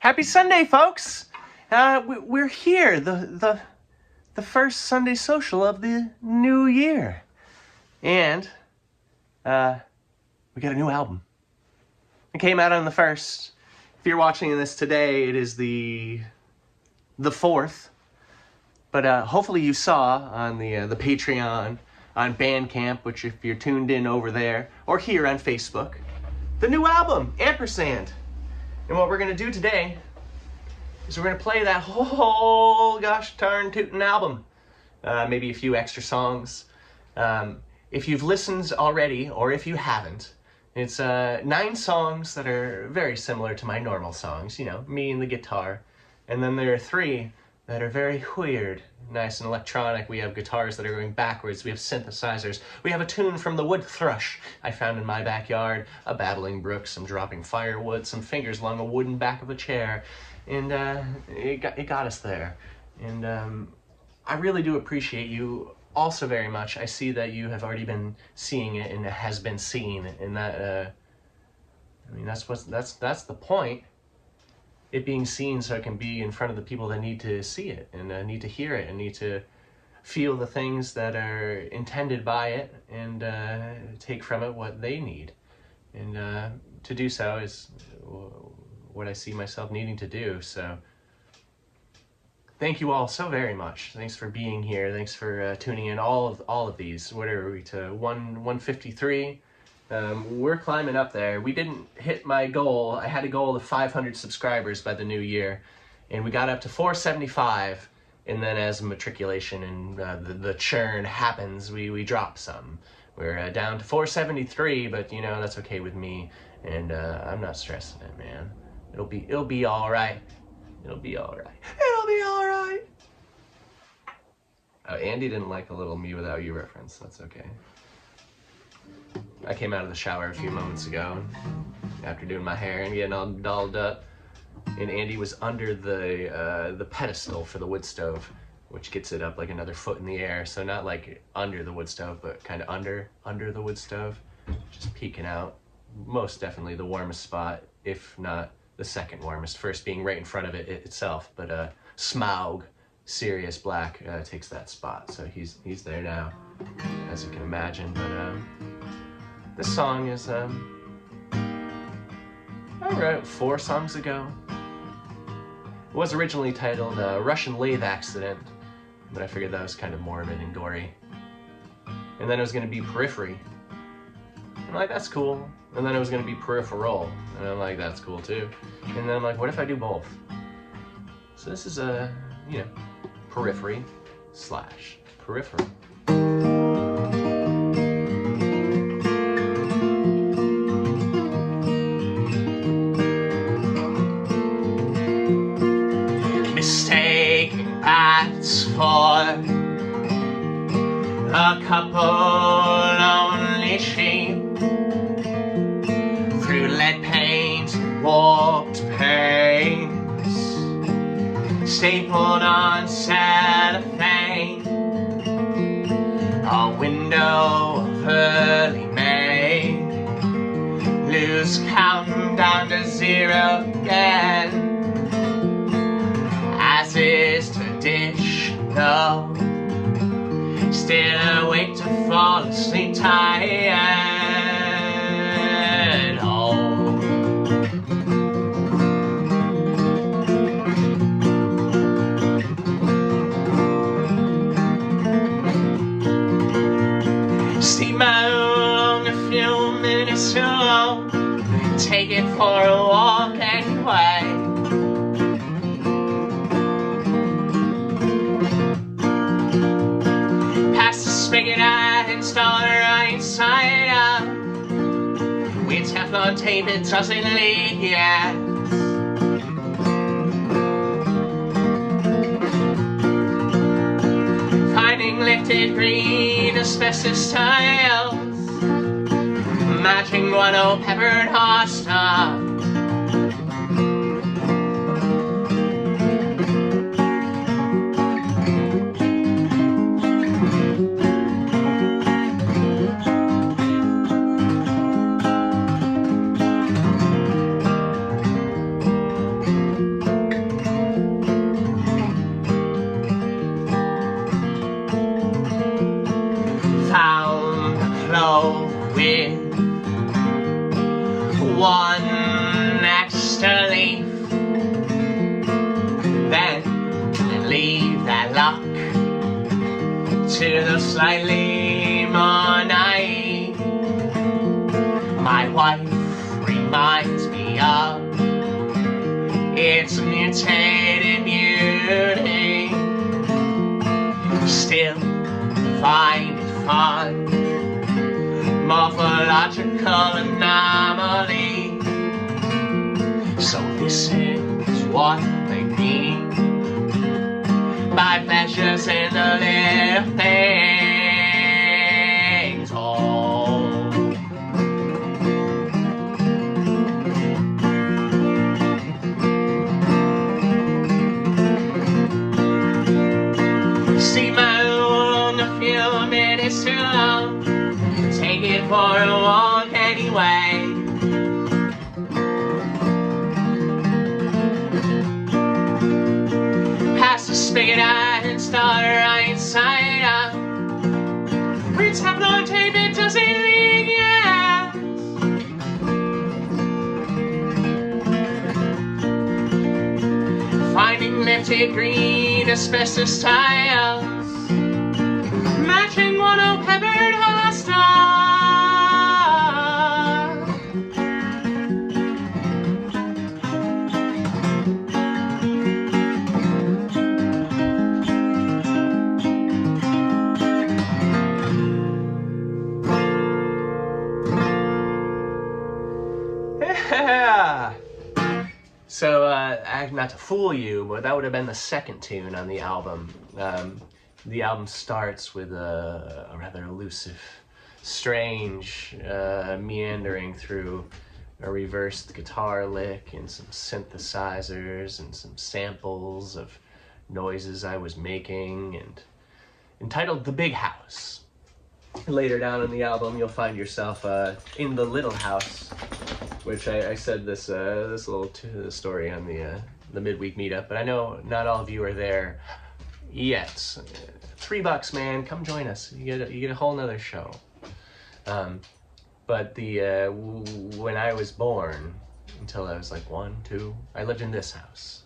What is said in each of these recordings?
Happy Sunday, folks! We're here, the first Sunday social of the new year. And we got a new album. It came out on the 1st. If you're watching this today, it is the 4th. But hopefully you saw on the Patreon, on Bandcamp, which if you're tuned in over there, or here on Facebook, the new album, Ampersand. And what we're going to do today is we're going to play that whole gosh darn tootin' album. Maybe a few extra songs. If you've listened already, or if you haven't, it's 9 songs that are very similar to my normal songs, you know, me and the guitar. And then there are 3 that are very weird, nice and electronic. We have guitars that are going backwards, we have synthesizers, we have a tune from the wood thrush I found in my backyard, a babbling brook, some dropping firewood, some fingers along a wooden back of a chair, and it got us there. And I really do appreciate you also very much. I see that you have already been seeing it and it has been seen, and that I mean that's the point. It being seen so it can be in front of the people that need to see it and need to hear it and need to feel the things that are intended by it and take from it what they need. And to do so is what I see myself needing to do. So thank you all so very much. Thanks for being here. Thanks for tuning in all of these. What are we to 153? We're climbing up there. We didn't hit my goal. I had a goal of 500 subscribers by the new year, and we got up to 475, and then as matriculation and the churn happens, we drop some. We're down to 473, but you know, that's okay with me, and I'm not stressing it, man. It'll be all right. It'll be all right. It'll be all right. Andy didn't like a little Me Without You reference. That's okay. I came out of the shower a few moments ago after doing my hair and getting all dolled up, and Andy was under the pedestal for the wood stove, which gets it up like another foot in the air. So not like under the wood stove, but kind of under the wood stove, just peeking out. Most definitely the warmest spot, if not the second warmest. First being right in front of it itself, but Smaug, Sirius Black, takes that spot. So he's there now, as you can imagine. But this song is, I wrote 4 songs ago. It was originally titled Russian Lathe Accident, but I figured that was kind of morbid and gory. And then it was going to be Periphery. I'm like, that's cool. And then it was going to be Peripheral. And I'm like, that's cool too. And then I'm like, what if I do both? So this is a, you know, Periphery / Peripheral. Mistaking paths for a couple lonely sheep through lead paint and warped panes, stapled on cellophane, a window of early May, lose count down to 0 again. As is traditional, still awake to fall asleep tired. Oh, steam along a few minutes too long, take it for a walk anyway. Spigot I installed right side up. With Teflon tape it doesn't leak yet. Finding lifted green asbestos tiles, matching one old peppered hotstop. to the slightly more naive. My wife reminds me of its mutated beauty. Still find it fun, morphological anomaly. So this is what they mean by pleasures in the little things. Oh, see my own a few minutes too long. Take it for a walk anyway. Pass the spigot and start right side up. With Teflon tape it doesn't leak, yeah. Finding lifted green asbestos tiles, matching one of peppered hostile. Yeah. So, not to fool you, but that would have been the second tune on the album. The album starts with a rather elusive, strange meandering through a reversed guitar lick and some synthesizers and some samples of noises I was making, and entitled The Big House. Later down in the album, you'll find yourself in the little house, which I said this little story on the midweek meetup, but I know not all of you are there yet. $3, man, come join us. You get a whole nother show. But when I was born, until I was like 1, 2, I lived in this house,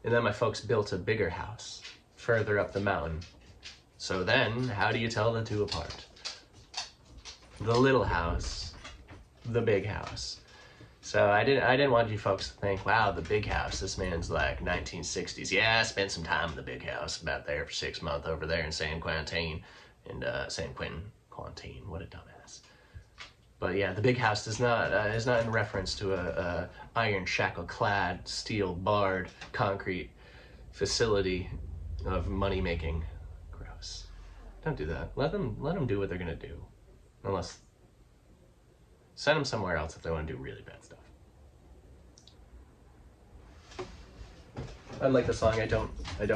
and then my folks built a bigger house further up the mountain. So then, how do you tell the two apart? The little house, the big house. So I didn't want you folks to think, wow, the big house, this man's like 1960s. Yeah, I spent some time in the big house, about there for 6 months over there in San Quentin, what a dumbass. But yeah, the big house is not in reference to a iron shackle clad, steel barred, concrete facility of money making. Gross. Don't do that. Let them do what they're gonna do. Unless, send them somewhere else if they want to do really bad stuff. Unlike the song, I don't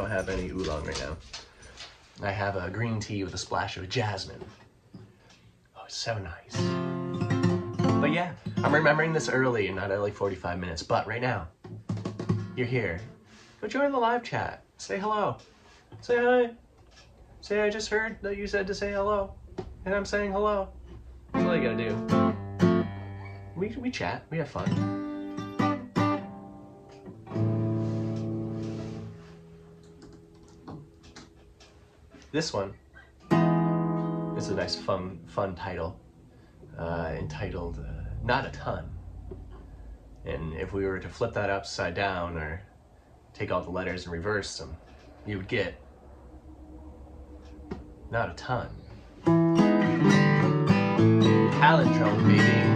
have any oolong right now. I have a green tea with a splash of jasmine. Oh, it's so nice. But yeah, I'm remembering this early and not at like 45 minutes. But right now, you're here. Go join the live chat. Say hello. Say hi. Say I just heard that you said to say hello, and I'm saying hello. That's all you gotta do. We chat, we have fun. This one is a nice fun title, entitled Not a Ton. And if we were to flip that upside down or take all the letters and reverse them, you would get not a ton. Palindrome, baby.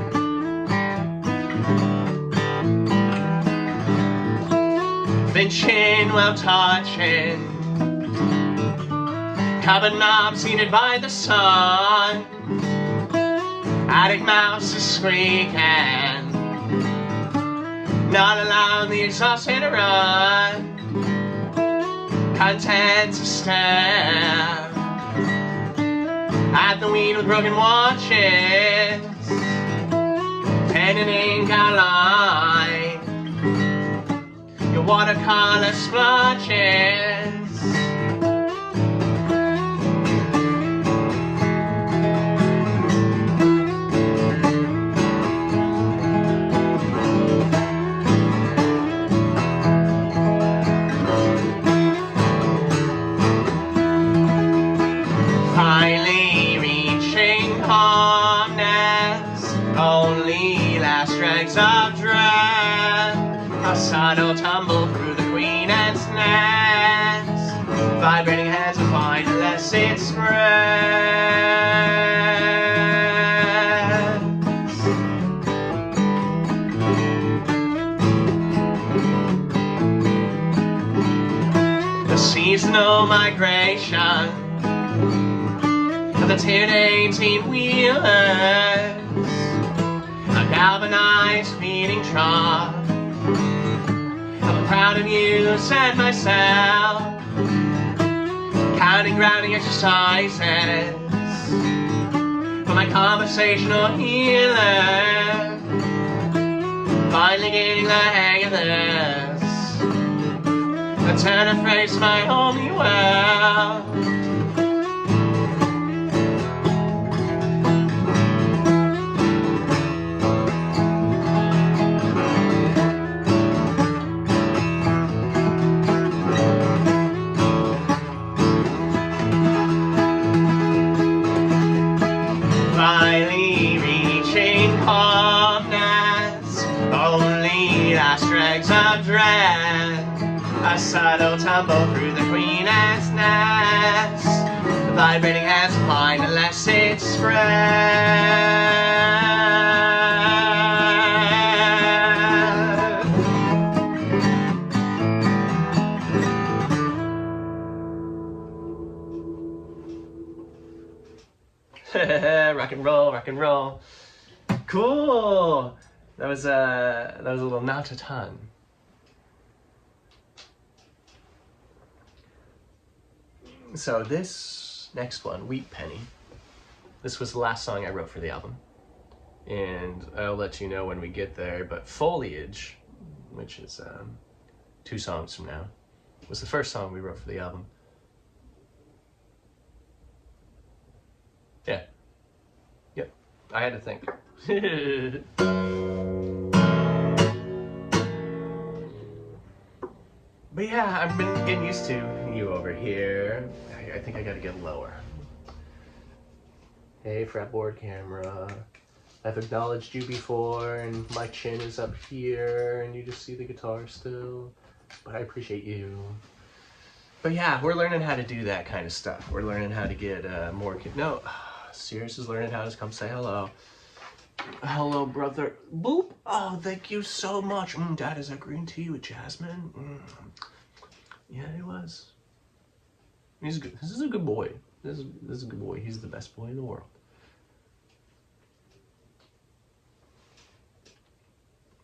Flinching while touching, carbon knobs heated by the sun. Attic mouse is squeaking, not allowing the exhaust to run. Content to stare at the weed with broken watches, pen and ink outline, your watercolor splotches. dregs of dread. A subtle tumble through the queen ant's nest. Vibrating hands of wine unless it spreads. The seasonal migration of the 10-18 wheelers, a galvanized feeding trough. I'm proud of you and myself, counting grounding exercises for my conversational healer. Finally getting the hang of this. I turn and face my only well. Finally reaching calmness, only last dregs of dread. A subtle tumble through the queen ant's nest. The vibrating hands of wine unless it spreads. Rock and roll, rock and roll. Cool. That was a little not a ton. So this next one, Wheat Penny, this was the last song I wrote for the album. And I'll let you know when we get there, but Foliage, which is 2 songs from now, was the first song we wrote for the album. Yeah. Yep. I had to think. But yeah, I've been getting used to you over here. I think I gotta get lower. Hey, fretboard camera. I've acknowledged you before, and my chin is up here, and you just see the guitar still. But I appreciate you. But yeah, we're learning how to do that kind of stuff. We're learning how to get more... No, Sirius is learning how to come say hello. Hello, brother. Boop. Oh, thank you so much. Dad, is that green tea with jasmine? Yeah, it was. He's good. This is a good boy. This is a good boy. He's the best boy in the world.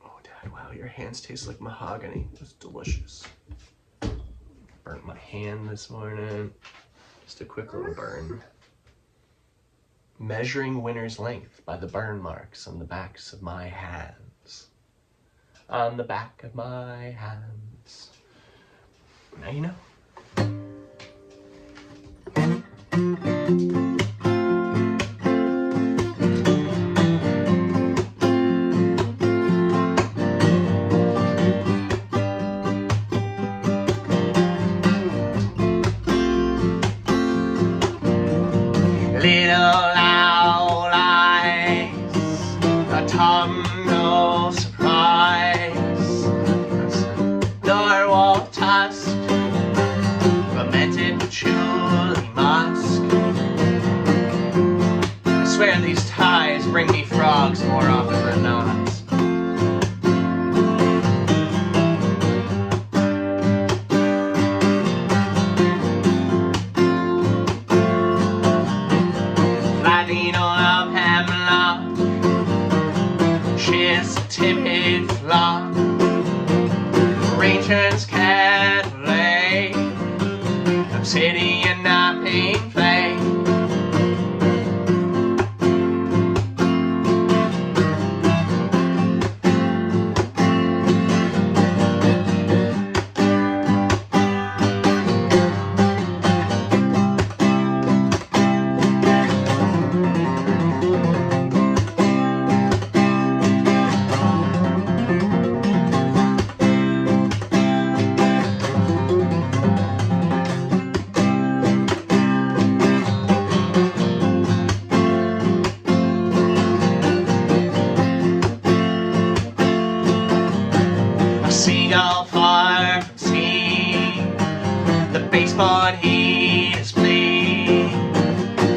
Oh, Dad, wow, your hands taste like mahogany. It's delicious. Burnt my hand this morning. Just a quick little burn. Measuring winter's length by the burn marks on the backs of my hands. On the back of my hands. Now you know. Little owl eyes, autumnal surprise, narwhal tusk, fermented patchouli musk. I swear these ties bring me frogs more often than not. Timid flock, arrangements can't play, obsidian not being played. seagull far from sea, the baseboard heat is plea,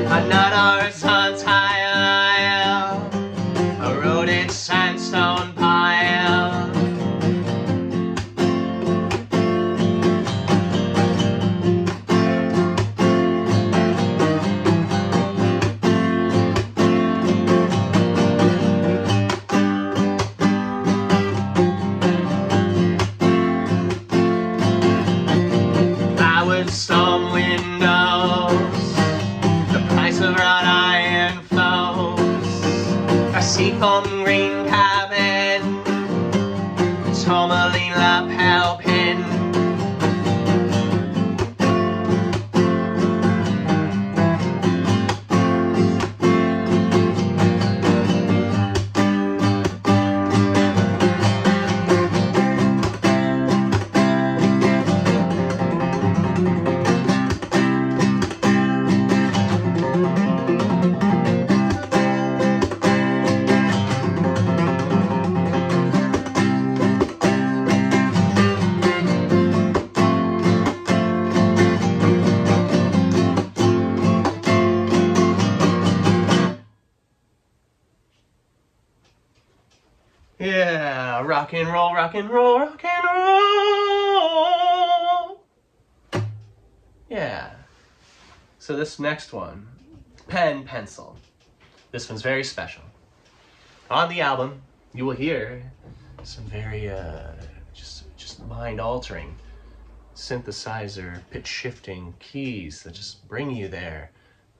another sun's high, a eroded sandstone pile. Storm windows, the price of wrought iron flows, a seafoam green cabin, tourmaline lapel pin. Yeah, rock and roll, rock and roll, rock and roll. Yeah. So this next one, pen, pencil. This one's very special. On the album, you will hear some very just mind-altering synthesizer, pitch-shifting keys that just bring you there.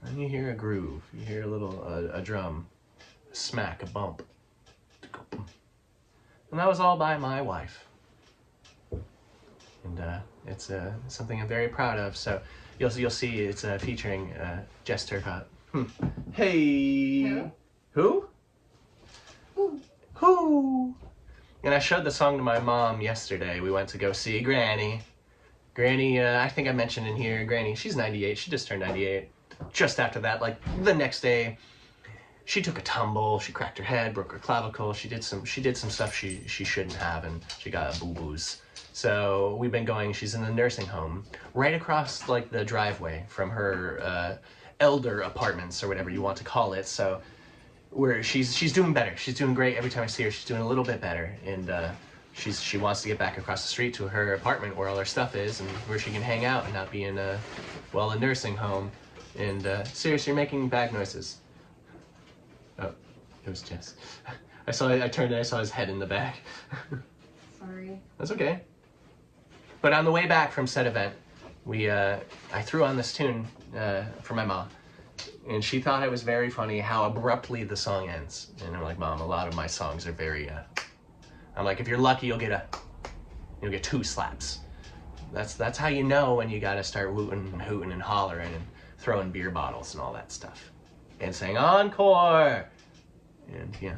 And you hear a groove, you hear a little a drum, a smack, a bump. And that was all by my wife. And it's something I'm very proud of. So you'll see it's featuring Jess Turcotte. Hey. Who? Who? And I showed the song to my mom yesterday. We went to go see Granny. Granny, I think I mentioned in here, Granny, she's 98. She just turned 98. Just after that, like the next day, she took a tumble, she cracked her head, broke her clavicle, she did some stuff she shouldn't have, and she got boo-boos. So we've been going, she's in the nursing home, right across like the driveway from her elder apartments, or whatever you want to call it. So she's doing better, she's doing great. Every time I see her, she's doing a little bit better, and she wants to get back across the street to her apartment where all her stuff is, and where she can hang out and not be in a nursing home. And seriously, you're making bag noises. Oh, it was Jess. I turned and I saw his head in the back. Sorry. That's okay. But on the way back from said event, I threw on this tune for my mom, and she thought it was very funny how abruptly the song ends. And I'm like, Mom, a lot of my songs are very. I'm like, if you're lucky, you'll get 2 slaps. That's how you know when you gotta start wooting and hooting and hollering and throwing beer bottles and all that stuff. And saying encore, and yeah.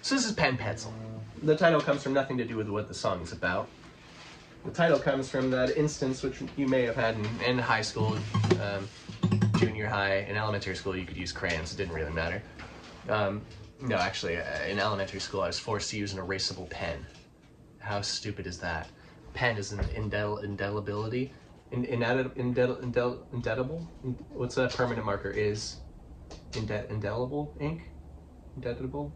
So this is Pen Pencil. The title comes from nothing to do with what the song's about. The title comes from that instance which you may have had in high school, junior high, in elementary school. You could use crayons; it didn't really matter. No, actually, in elementary school, I was forced to use an erasable pen. How stupid is that? Pen is an indelibility. Indelible? What's a permanent marker? Is indelible ink? Indelible?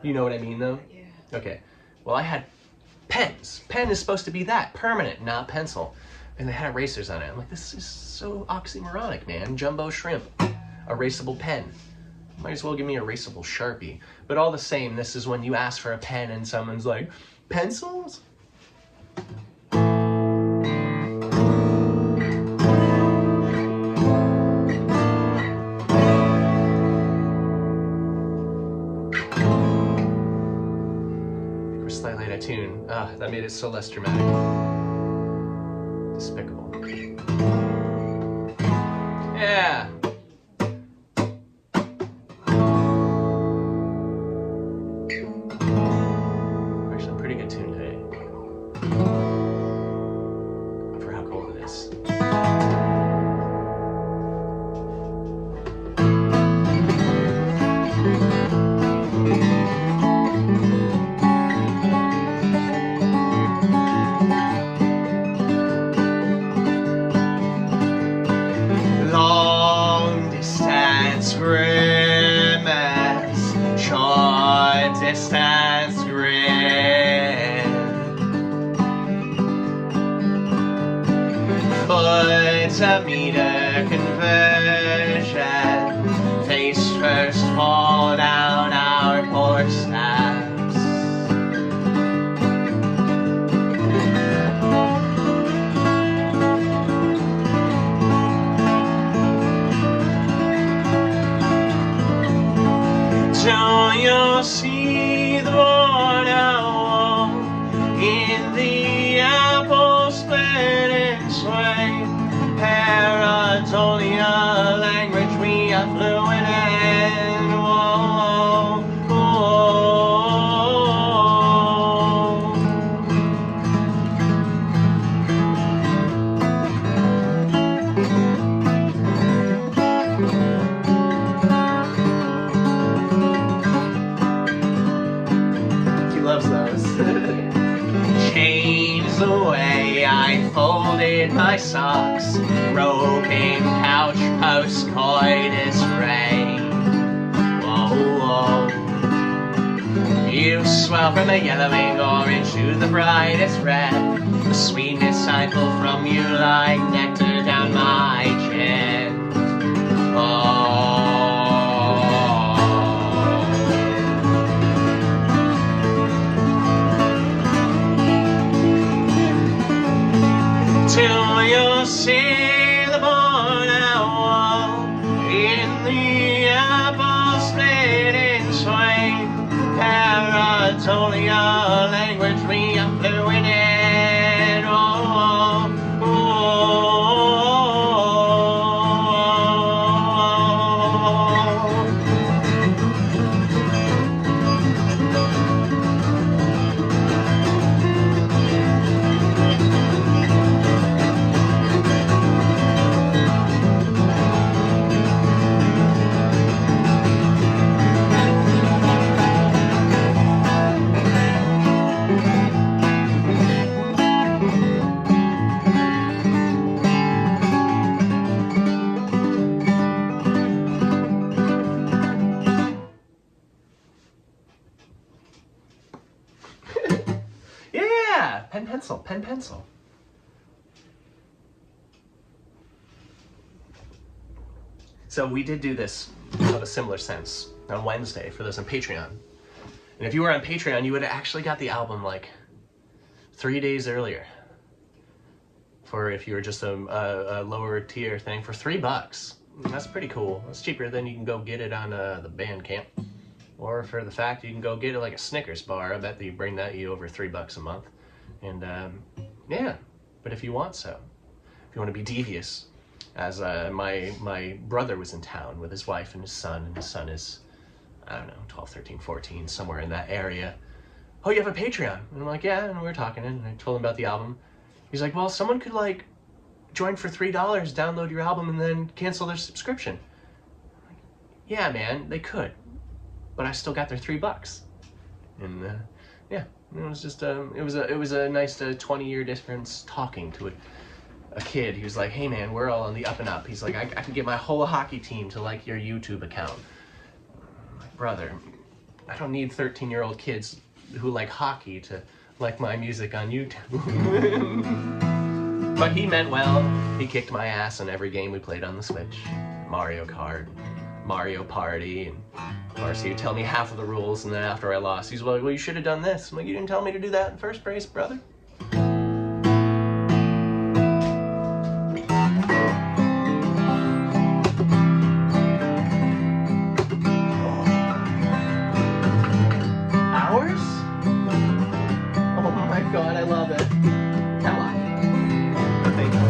You know what I mean, though? Yeah. Okay. Well, I had pens. Pen is supposed to be that, permanent, not pencil. And they had erasers on it. I'm like, this is so oxymoronic, man. Jumbo shrimp, erasable pen. Might as well give me an erasable Sharpie. But all the same, this is when you ask for a pen and someone's like, pencils? Slightly out of tune. That made it so less dramatic. Despicable. Yeah. Actually, pretty good tune today. For how cold it is. stands grin. Foot-to-meter conversion, face first fall down our porch steps. Till you see the border wall in the apple splitting sway. Paradolia language we are fluent in. Whoa, he loves those. Change the way I folded my socks, roping couch post coitus ray. Whoa, whoa. You swell from the yellowing orange to the brightest red. The sweetness I pull from you like nectar down my chin. Till you see the border wall in the apple splitting swing. Paradolia language we are fluent in. Oh, oh, yeah, pen pencil. So we did do this of a similar sense on Wednesday for those on Patreon. And if you were on Patreon, you would have actually got the album like 3 days earlier. For if you were just a lower tier thing for $3. And that's pretty cool. That's cheaper than you can go get it on the bandcamp. Or for the fact you can go get it like a Snickers bar. I bet that you bring that you over $3 a month. And yeah, but if you want so, if you want to be devious, as my brother was in town with his wife and his son is, I don't know, 12, 13, 14, somewhere in that area. Oh, you have a Patreon? And I'm like, yeah, and we were talking, and I told him about the album. He's like, well, someone could like join for $3, download your album, and then cancel their subscription. I'm like, yeah, man, they could, but I still got their $3. And yeah, it was just it was a nice 20-year difference talking to a kid who's like, hey man, we're all on the up and up. He's like, I can get my whole hockey team to like your YouTube account. I'm like, brother, I don't need 13-year-old kids who like hockey to like my music on YouTube. But he meant well. He kicked my ass in every game we played on the Switch. Mario Kart, Mario Party, and of course he'd tell me half of the rules, and then after I lost, he's like, well, you should have done this. I'm like, you didn't tell me to do that in first place, brother. Hours? Oh my god, I love it. Come on. Thank you.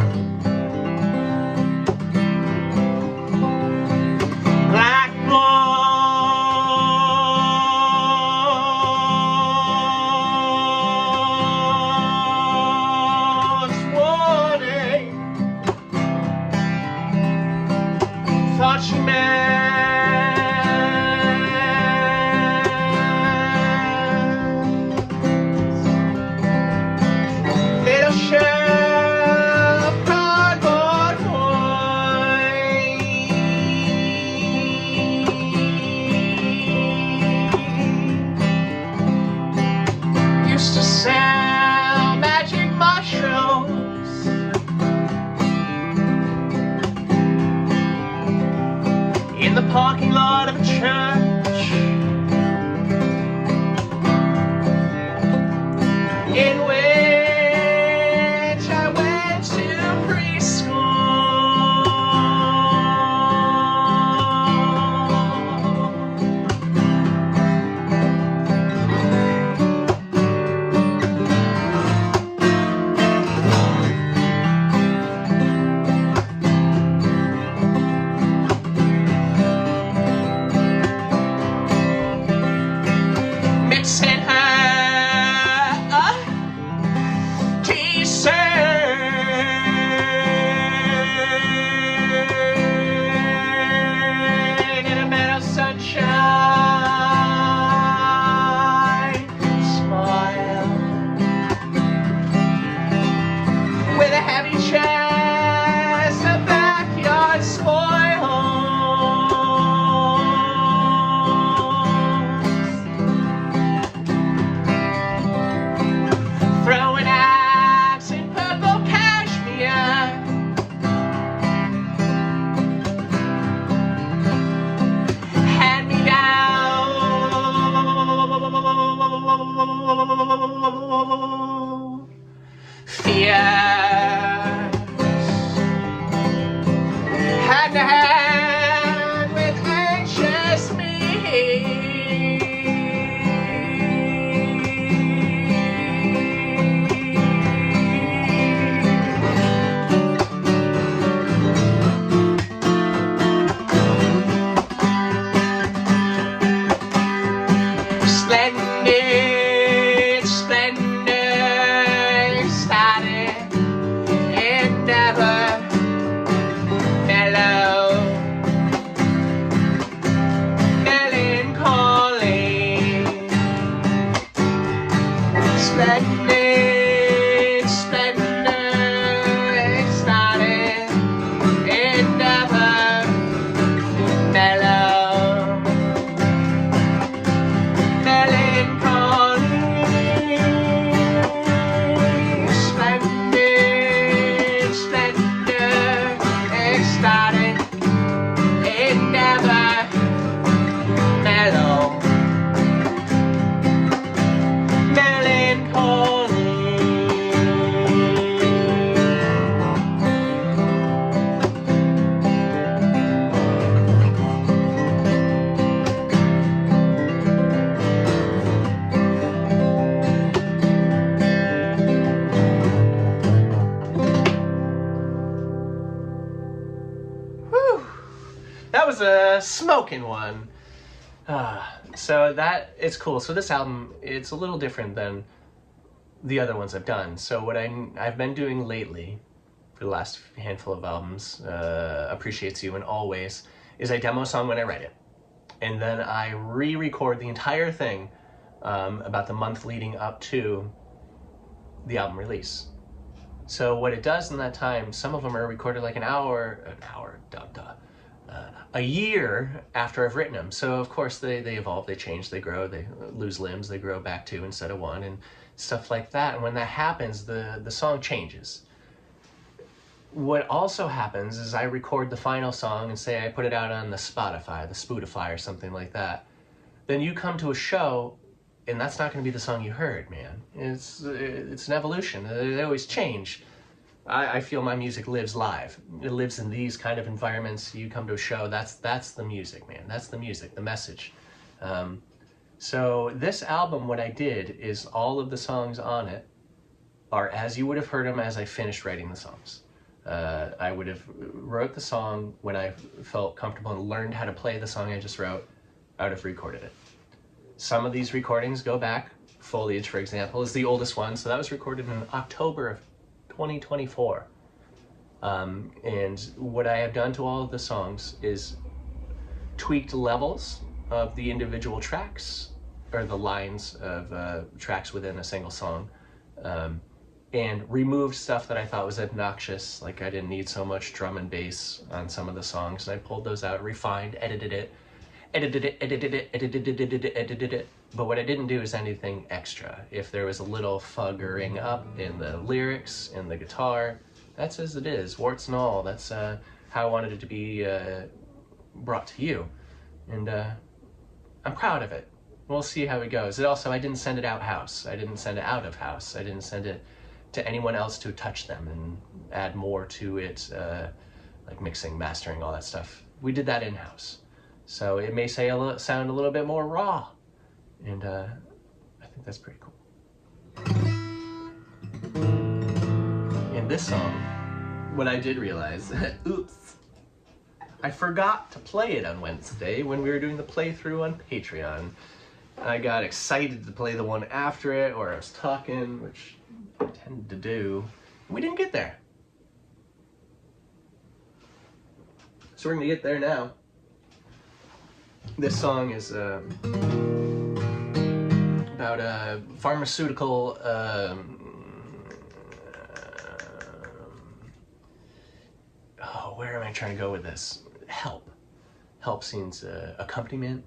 Splendid, splendor, started and never mellow, melancholy. Splendid, splendor, started and never mellow, melancholy. Splendid, splendor, started and never mellow, melancholy. Whew. That was a smoking one. So that it's cool. So this album, it's a little different than the other ones I've done. So what I've been doing lately for the last handful of albums, Appreciates You and Always, is I demo a song when I write it. And then I re-record the entire thing about the month leading up to the album release. So what it does in that time, some of them are recorded like a year after I've written them. So of course they evolve, they change, they grow, they lose limbs, they grow back 2 instead of 1 and stuff like that. And when that happens, the song changes. What also happens is I record the final song and say I put it out on the Spotify or something like that. Then you come to a show and that's not going to be the song you heard, man. It's an evolution. They always change. I feel my music lives live. It lives in these kind of environments. You come to a show, that's the music, man. That's the music, the message. So this album, what I did is all of the songs on it are as you would have heard them as I finished writing the songs. I would have wrote the song when I felt comfortable and learned how to play the song I just wrote. I would have recorded it. Some of these recordings go back. Foliage, for example, is the oldest one. So that was recorded in October of 2024. And what I have done to all of the songs is tweaked levels of the individual tracks, or the lines of tracks within a single song, and removed stuff that I thought was obnoxious, like I didn't need so much drum and bass on some of the songs, and I pulled those out, refined, edited it. But what I didn't do is anything extra. If there was a little fuggering up in the lyrics, in the guitar, that's as it is, warts and all. That's how I wanted it to be brought to you. And I'm proud of it. We'll see how it goes. I didn't send it out house. I didn't send it out of house. I didn't send it to anyone else to touch them and add more to it, like mixing, mastering, all that stuff. We did that in-house. So it may sound a little bit more raw, and I think that's pretty cool. In this song, what I did realize, oops, I forgot to play it on Wednesday when we were doing the playthrough on Patreon. I got excited to play the one after it, or I was talking, which I tend to do. We didn't get there. So we're gonna get there now. This song is about a pharmaceutical where am I trying to go with this? Help seems accompaniment,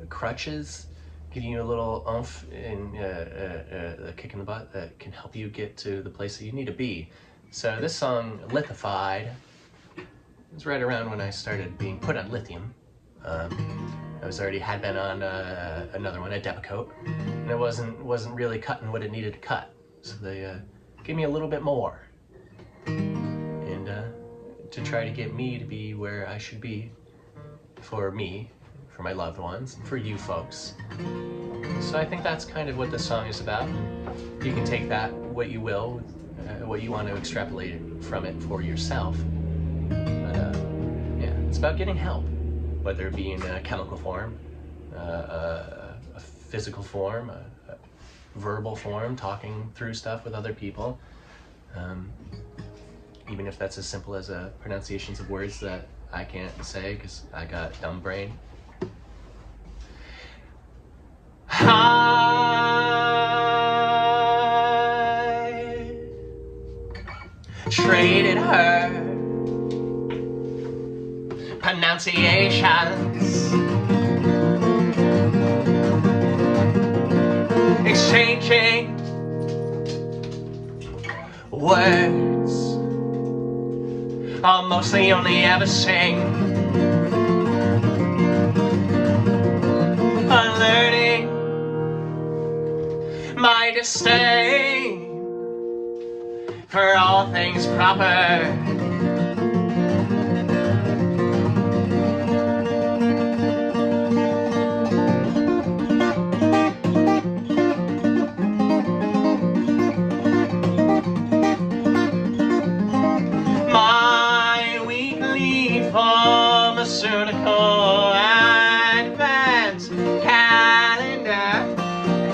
crutches, giving you a little oomph and a kick in the butt that can help you get to the place that you need to be. So this song, Lithified, is right around when I started being put on lithium. I had been on another one, a Depakote, and it wasn't really cutting what it needed to cut. So they gave me a little bit more, and to try to get me to be where I should be, for me, for my loved ones, and for you folks. So I think that's kind of what this song is about. You can take that what you will, what you want to extrapolate from it for yourself. But yeah, it's about getting help, whether it be in a chemical form, a physical form, a verbal form, talking through stuff with other people. Even if that's as simple as pronunciations of words that I can't say because I got dumb brain. I traded her pronunciations, exchanging words, almost the only ever sing, unlearning my disdain for all things proper. My weekly pharmaceutical advance calendar,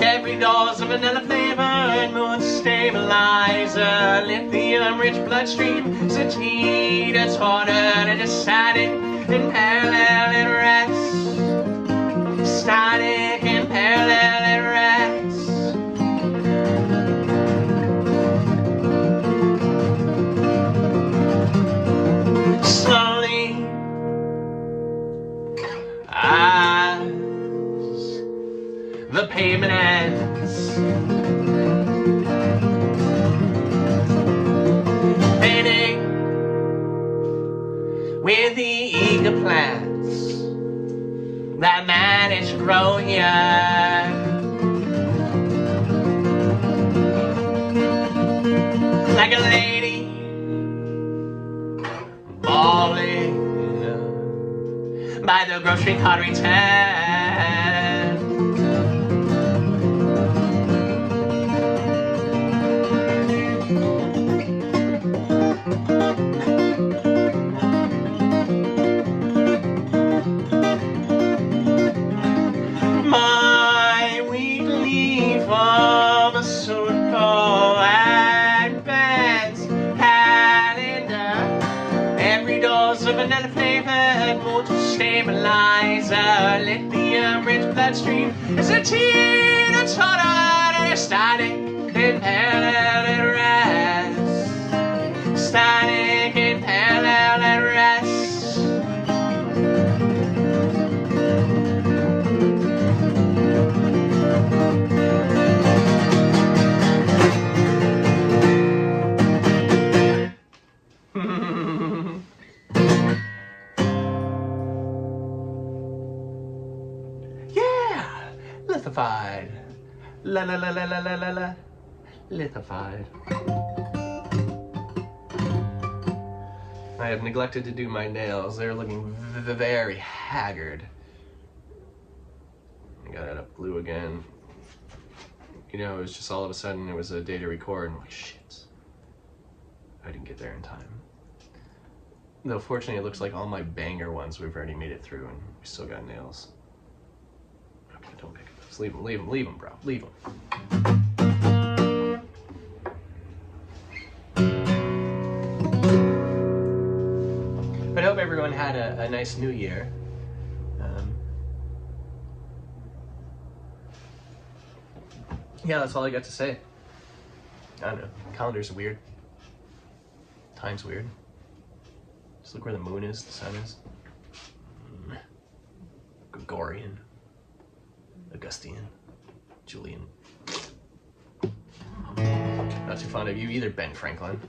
every dose of vanilla flavor and mood stabilizer, lithium-rich bloodstream, sativa ordered and decided in parallel and rest, static in parallel and rest. Slowly, as the pavement ends, fading with the eager plants that manage to grow here. Like a lady bawling by the grocery cart return. My weekly pharmaceutical advance calendar, every dose of vanilla flavored motor stabilizer, lithium-rich bloodstream is a teeter totter and static in parallel and rest, static in parallel and rest. Yeah, lithified. La la la la la la la la. Lithified. I have neglected to do my nails. They're looking very haggard. I got it up glue again. You know, it was just all of a sudden it was a day to record and I'm like, shit. I didn't get there in time. Though fortunately it looks like all my banger ones we've already made it through and we still got nails. Okay, don't pick those. Leave them, bro. Leave them. But I hope everyone had a nice new year. Yeah, that's all I got to say. I don't know. Calendar's weird. Time's weird. Just look where the moon is, the sun is. Gregorian. Augustine. Julian. Not too fond of you either, Ben Franklin.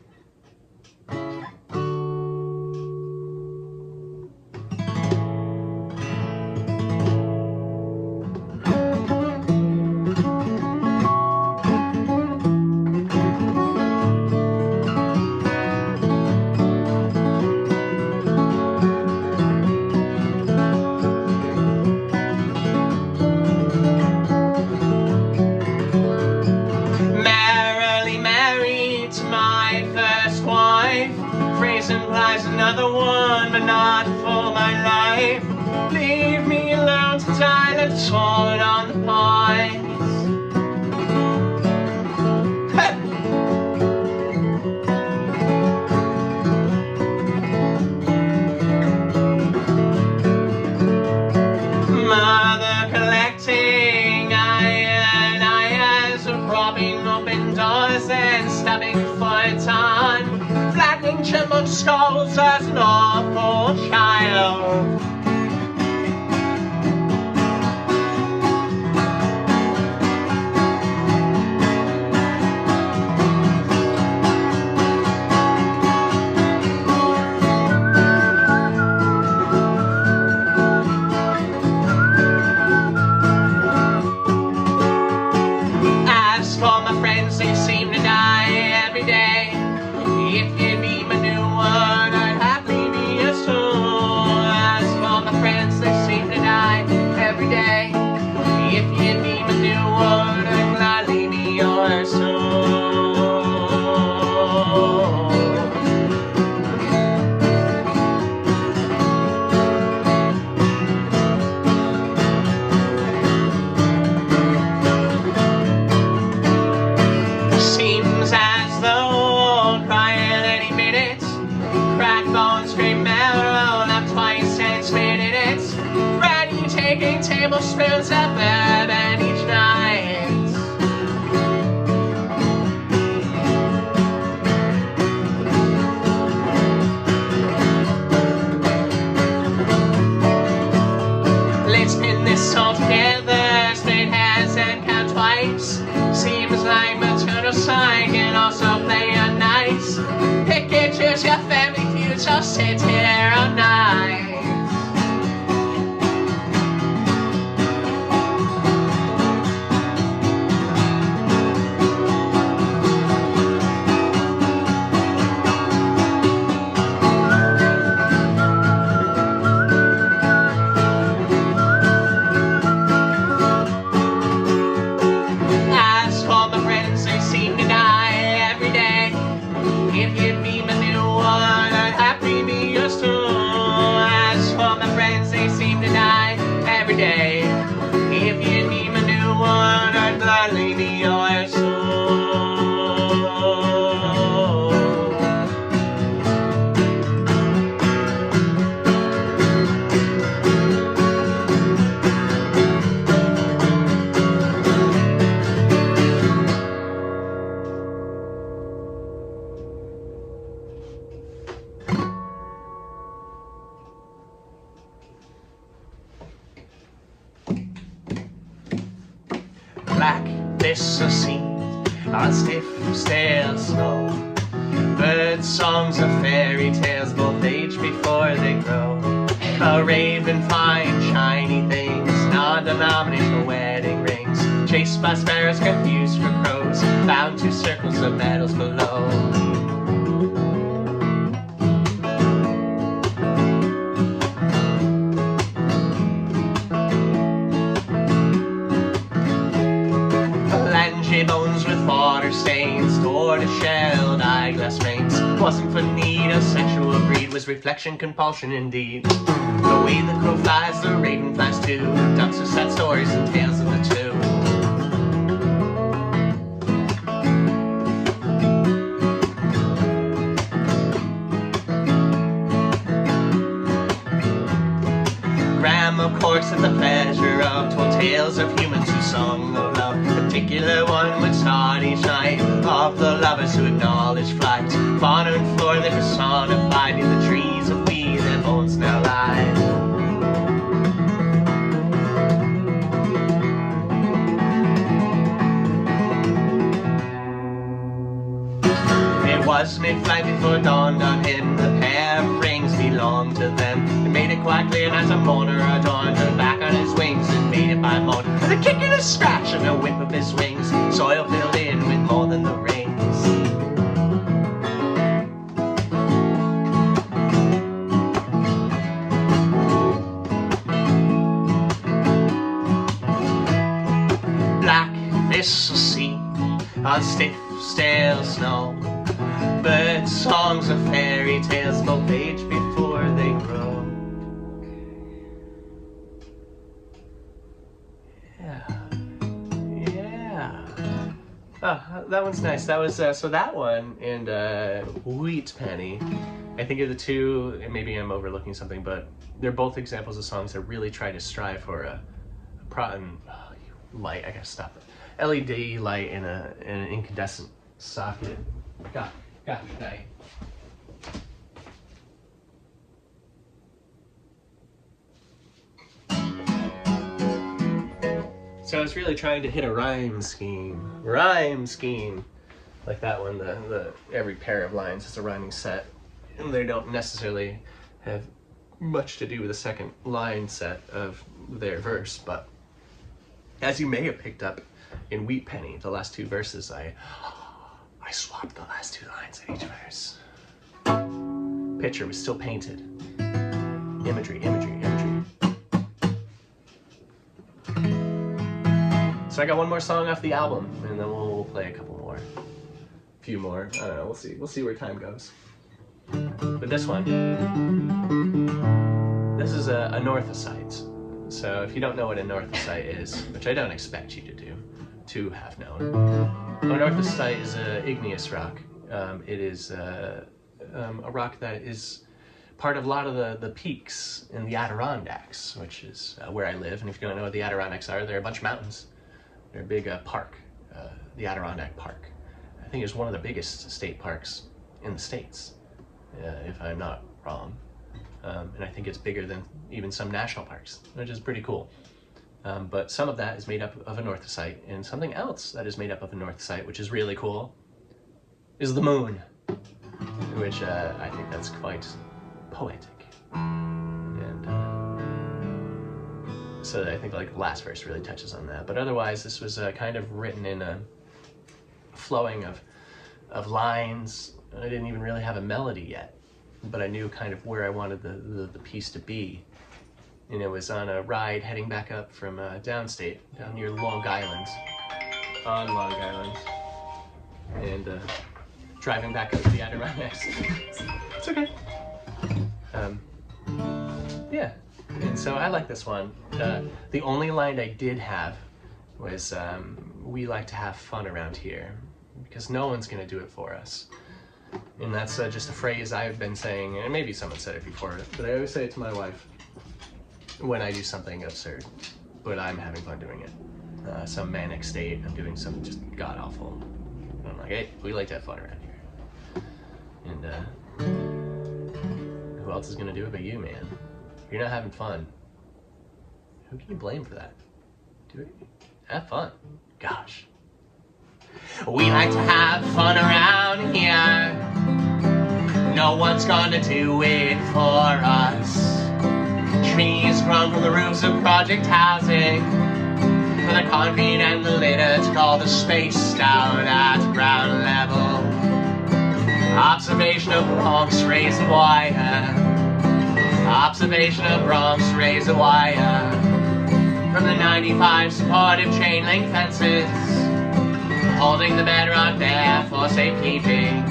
island torn on the pines. Mother collecting irons, propping open doors and stabbing foot on, flattening chipmunk skulls as an awful child. They seem to die every day. If you need a new one, I'd happily be yours too. As for my friends, they seem to die every day. If you need a new one, I'd gladly be yours too. Taking tablespoons of bourbon each night. Let's pin this all together, straight hands and count twice. Seems like maternal side can also play a nice. Pick and choose your family feud, so sit here all night. If you need a new one, I'd gladly be yours too. Black sea on stiff, stale snow. Bird songs of fairy tales both age before they grow. A raven flying shiny things, non-denominational wedding rings. Chased by sparrows confused for crows, bound to circles of meadows below. Bones with water stains, tortoise-shelled eyeglass rings. Wasn't for need, a sexual breed was reflection compulsion indeed. The way the crow flies, the raven flies too. Ducks are sad stories and tales of the two. Grandma courts at the pleasure of told tales of humans who sung of love. Particular one would start each night of the lovers who acknowledged flight. Fauna and flora they personified in the trees of we their bones now lie. It was mid-flight before it dawned on him the pair of rings belonged to them. It made it quite clear as a mourner adorned her back on his wings and made it by moan. With a kick and a scratch and a whip of his wings, soil filled in with more than the rings. Black thistle sea on stiff, stale snow. Bird songs of fairy tales both age before they grow. Yeah. Oh, that one's nice. That was so that one and Wheat Penny. I think of the two, and maybe I'm overlooking something, but they're both examples of songs that really try to strive for a light. I gotta stop it. LED light in an incandescent socket. Gosh, dang. So I was really trying to hit a rhyme scheme, like that one. The every pair of lines is a rhyming set, and they don't necessarily have much to do with the second line set of their verse. But as you may have picked up in Wheat Penny, the last two verses, I swapped the last two lines in each verse. Picture was still painted. Imagery. So I got one more song off the album, and then we'll play a couple more. A few more. I don't know, we'll see. We'll see where time goes. But this one, this is a anorthosite. So if you don't know what anorthosite is, which I don't expect you to have known. Anorthosite is an igneous rock. It is a rock that is part of a lot of the peaks in the Adirondacks, which is where I live. And if you don't know what the Adirondacks are, they're a bunch of mountains. They're a big park, the Adirondack Park. I think it's one of the biggest state parks in the States, if I'm not wrong. And I think it's bigger than even some national parks, which is pretty cool. But some of that is made up of anorthosite, and something else that is made up of anorthosite, which is really cool, is the moon, which I think that's quite poetic. And so I think like the last verse really touches on that. But otherwise, this was kind of written in a flowing of lines. I didn't even really have a melody yet, but I knew kind of where I wanted the piece to be. And it was on a ride heading back up from downstate, down near Long Island, and driving back up to the Adirondacks. It's okay. Yeah, and so I like this one. The only line I did have was, we like to have fun around here, because no one's gonna do it for us. And that's just a phrase I've been saying, and maybe someone said it before, but I always say it to my wife when I do something absurd, but I'm having fun doing it. Some manic state, I'm doing something just god-awful. And I'm like, hey, we like to have fun around here. And who else is gonna do it but you, man? If you're not having fun, who can you blame for that? Do it. Have fun. Gosh. We like to have fun around here. No one's gonna do it for us. Trees grown from the roofs of project housing, for the concrete and the litter to call the space down at ground level. Observation of Bronx razor wire. Observation of Bronx razor wire. From the 95 supportive chain link fences, holding the bedrock there for safekeeping.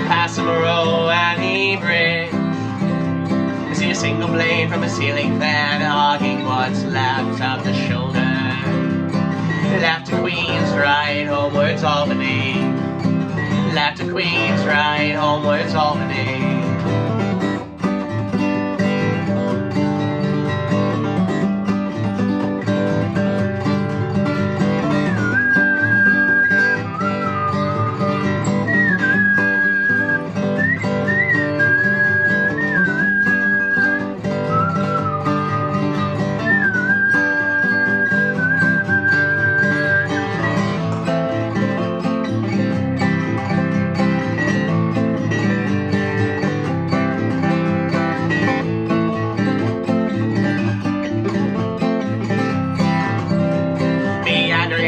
Past the Moreau Alley Bridge, I see a single blade from a ceiling fan hogging what's left of the shoulder. Left to Queens, right homewards Albany. Left to Queens, right homewards Albany.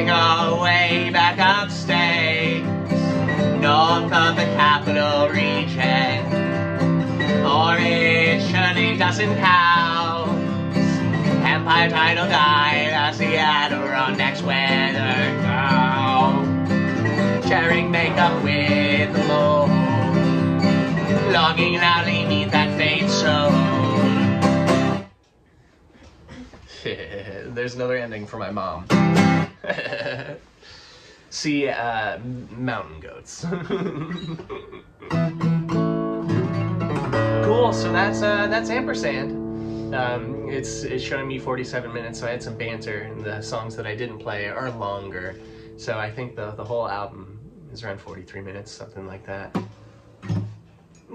Away back upstate, north of the capital region. Originally doesn't count. Empire title died as the Adirondacks weather down. Sharing makeup with the moon, longing loudly neath that fate zone. There's another ending for my mom. See, mountain goats. Cool, so that's ampersand. It's showing me 47 minutes, so I had some banter, and the songs that I didn't play are longer. So I think the whole album is around 43 minutes, something like that.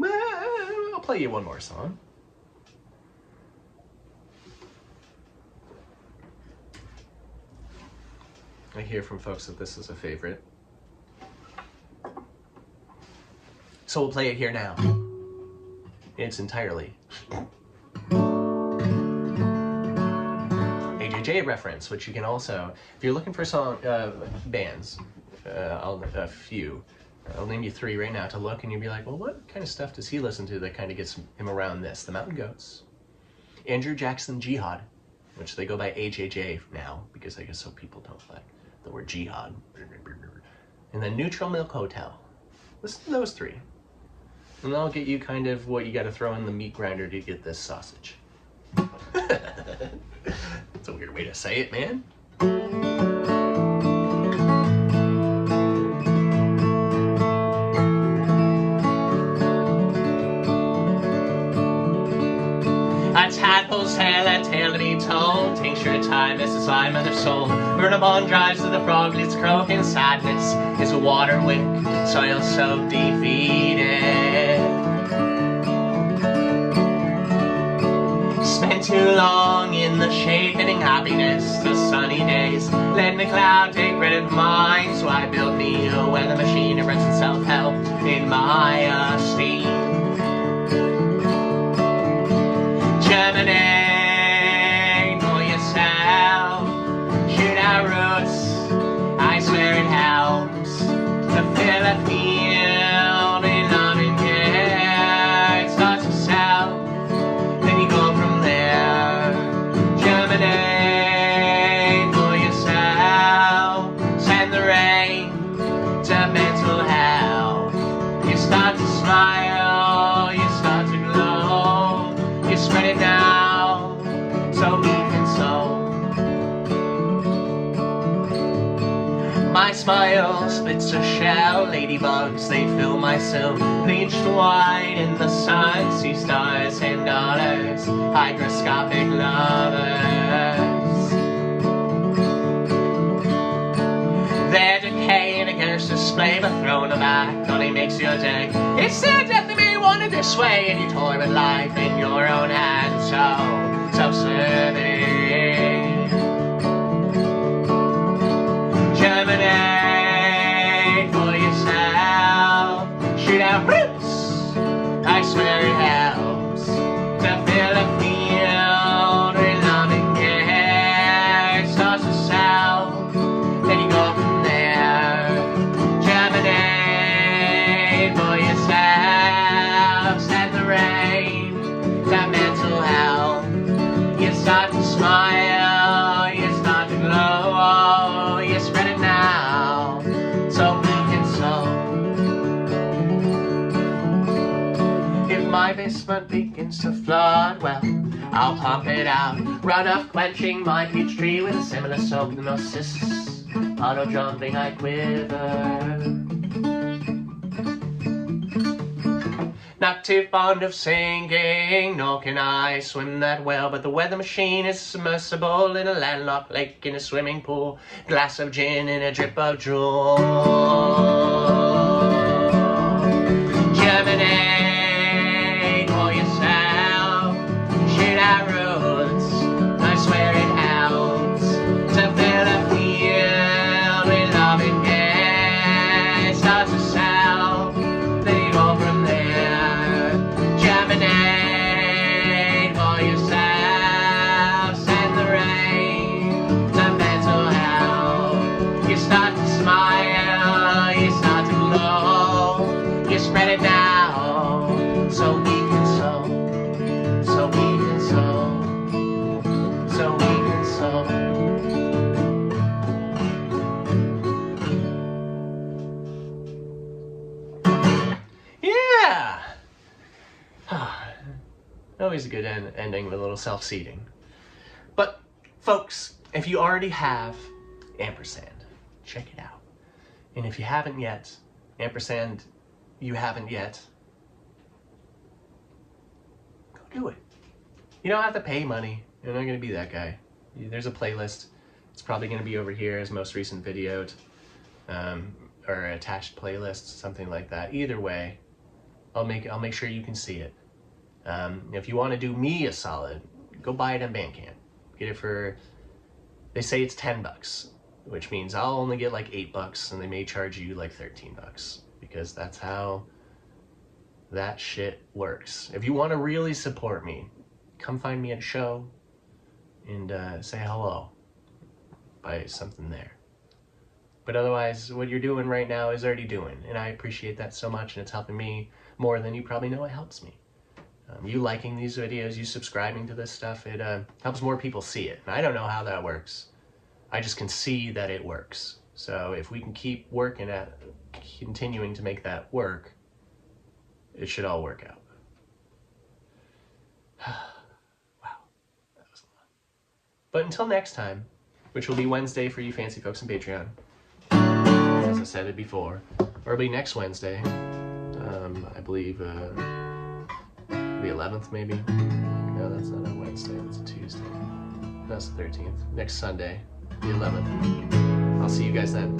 I'll play you one more song. I hear from folks that this is a favorite. So we'll play it here now. It's entirely AJJ reference, which you can also, if you're looking for song bands, a few. I'll name you 3 right now to look, and you'll be like, well, what kind of stuff does he listen to that kind of gets him around this? The Mountain Goats, Andrew Jackson Jihad, which they go by AJJ now, because I guess so people don't like the word jihad. And then Neutral Milk Hotel. Listen to those 3. And that'll get you kind of what you got to throw in the meat grinder to get this sausage. That's a weird way to say it, man. A tadpole's tail, a tale to be told. Tincture of time is the slime of their soul. Vernabon drives to the froglets croaking. Sadness is a water wick, soil so defeated. Spent too long in the shade, fitting happiness to sunny days. Let the cloud take credit of mine, so I built me a weather machine to rest in self-help in my esteem. Germinate for yourself, shoot out roots, I swear it helps to fill a field in loving care. It starts to sell, then you go from there. Germinate for yourself, send the rain to mental health. You start to smile, you start to glow, you spread it now, so deep and so. My smile splits a shell, ladybugs, they fill my sill. Bleached white in the sun, sea stars and dollars, hygroscopic lovers. They're decaying against display, but throwing them back only makes your day. It's their death that may want it this way, and you toy with life in your own hands, so serving. Germinate for yourself, shoot out roots, I swear it helps to fill a field with loving care. It starts to sell, then you go from there. Germinate for yourself, send the rain to mental health. You start to smile, you start to glow, you spread it now, so we can sow. If my basement begins to flood, well, I'll pump it out. Runoff quenching my peach tree with a similar soap to narcissus. Auto jumping, I quiver. Not too fond of singing, nor can I swim that well, but the weather machine is submersible in a landlocked lake, in a swimming pool, glass of gin and a drip of drool. Germinate for yourself, shoot out roots, I swear it helps to fill a field with loving care. It starts to sell, then you go from there. Germinate for yourself, send the rain to mental health. You start to smile, you start to glow, you spread it now, so we can sow, so we can sow, so we can sow. Yeah! Always a good ending with a little self-seeding. But Folks, if you already have ampersand, check it out. And if you haven't yet, ampersand, you haven't yet, go do it. You don't have to pay money. You're not going to be that guy. There's a playlist. It's probably going to be over here as most recent video, or attached playlist, something like that. Either way, I'll make sure you can see it. If you want to do me a solid, go buy it on Bandcamp. Get it for, they say it's $10, which means I'll only get like $8, and they may charge you like $13 because that's how that shit works. If you want to really support me, come find me at a show and say hello. Buy something there. But otherwise, what you're doing right now is already doing, and I appreciate that so much, and it's helping me more than you probably know it helps me. You liking these videos, you subscribing to this stuff, it helps more people see it. And I don't know how that works. I just can see that it works. So if we can keep working at continuing to make that work, it should all work out. Wow, that was a lot. But until next time, which will be Wednesday for you fancy folks in Patreon, as I said it before, or it'll be next Wednesday, I believe the 11th maybe. No, that's not a Wednesday, that's a Tuesday. That's the 13th. Next Sunday, the 11th. I'll see you guys then.